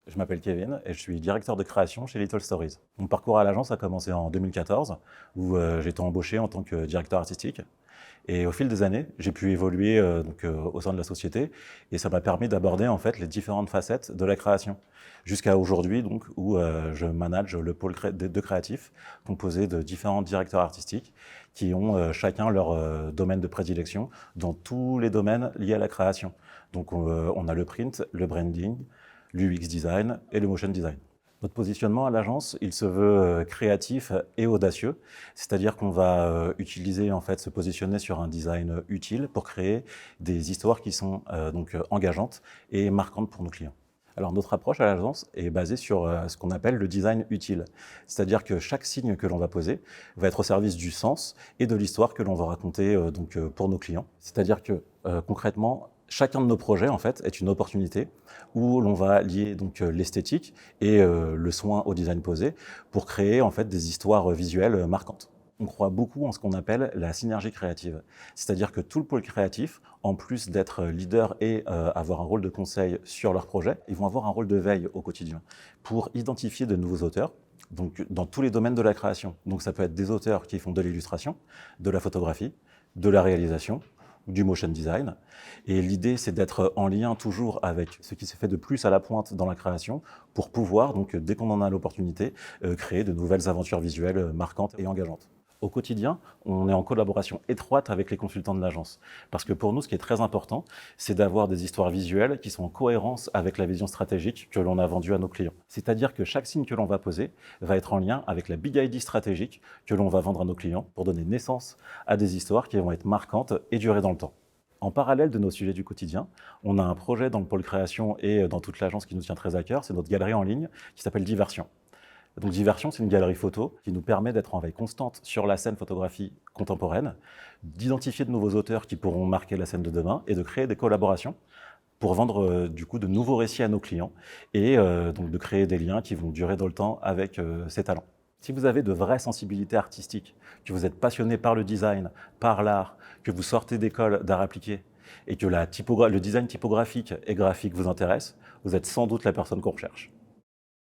Je m'appelle Kevin et je suis directeur de création chez Little Stories. Mon parcours à l'agence a commencé en 2014 où j'ai été embauché en tant que directeur artistique. Et au fil des années, j'ai pu évoluer au sein de la société et ça m'a permis d'aborder en fait les différentes facettes de la création. Jusqu'à aujourd'hui donc où je manage le pôle de créatifs composé de différents directeurs artistiques qui ont chacun leur domaine de prédilection dans tous les domaines liés à la création. Donc on a le print, le branding, l'UX design et le motion design. Notre positionnement à l'agence, il se veut créatif et audacieux, c'est-à-dire qu'on va utiliser, en fait, se positionner sur un design utile pour créer des histoires qui sont engageantes et marquantes pour nos clients. Alors notre approche à l'agence est basée sur ce qu'on appelle le design utile, c'est-à-dire que chaque signe que l'on va poser va être au service du sens et de l'histoire que l'on va raconter pour nos clients. C'est-à-dire que concrètement, chacun de nos projets en fait est une opportunité où l'on va lier donc l'esthétique et le soin au design posé pour créer en fait des histoires visuelles marquantes. On croit beaucoup en ce qu'on appelle la synergie créative. C'est-à-dire que tout le pôle créatif, en plus d'être leader et avoir un rôle de conseil sur leurs projets, ils vont avoir un rôle de veille au quotidien pour identifier de nouveaux auteurs, donc dans tous les domaines de la création. Donc ça peut être des auteurs qui font de l'illustration, de la photographie, de la réalisation, du motion design. Et l'idée, c'est d'être en lien toujours avec ce qui se fait de plus à la pointe dans la création pour pouvoir, donc, dès qu'on en a l'opportunité, créer de nouvelles aventures visuelles marquantes et engageantes. Au quotidien, on est en collaboration étroite avec les consultants de l'agence. Parce que pour nous, ce qui est très important, c'est d'avoir des histoires visuelles qui sont en cohérence avec la vision stratégique que l'on a vendue à nos clients. C'est-à-dire que chaque signe que l'on va poser va être en lien avec la big idea stratégique que l'on va vendre à nos clients pour donner naissance à des histoires qui vont être marquantes et durer dans le temps. En parallèle de nos sujets du quotidien, on a un projet dans le pôle création et dans toute l'agence qui nous tient très à cœur, c'est notre galerie en ligne qui s'appelle Diversion. Donc Diversion, c'est une galerie photo qui nous permet d'être en veille constante sur la scène photographie contemporaine, d'identifier de nouveaux auteurs qui pourront marquer la scène de demain et de créer des collaborations pour vendre du coup de nouveaux récits à nos clients et donc de créer des liens qui vont durer dans le temps avec ces talents. Si vous avez de vraies sensibilités artistiques, que vous êtes passionné par le design, par l'art, que vous sortez d'école d'art appliqué et que le design typographique et graphique vous intéresse, vous êtes sans doute la personne qu'on recherche.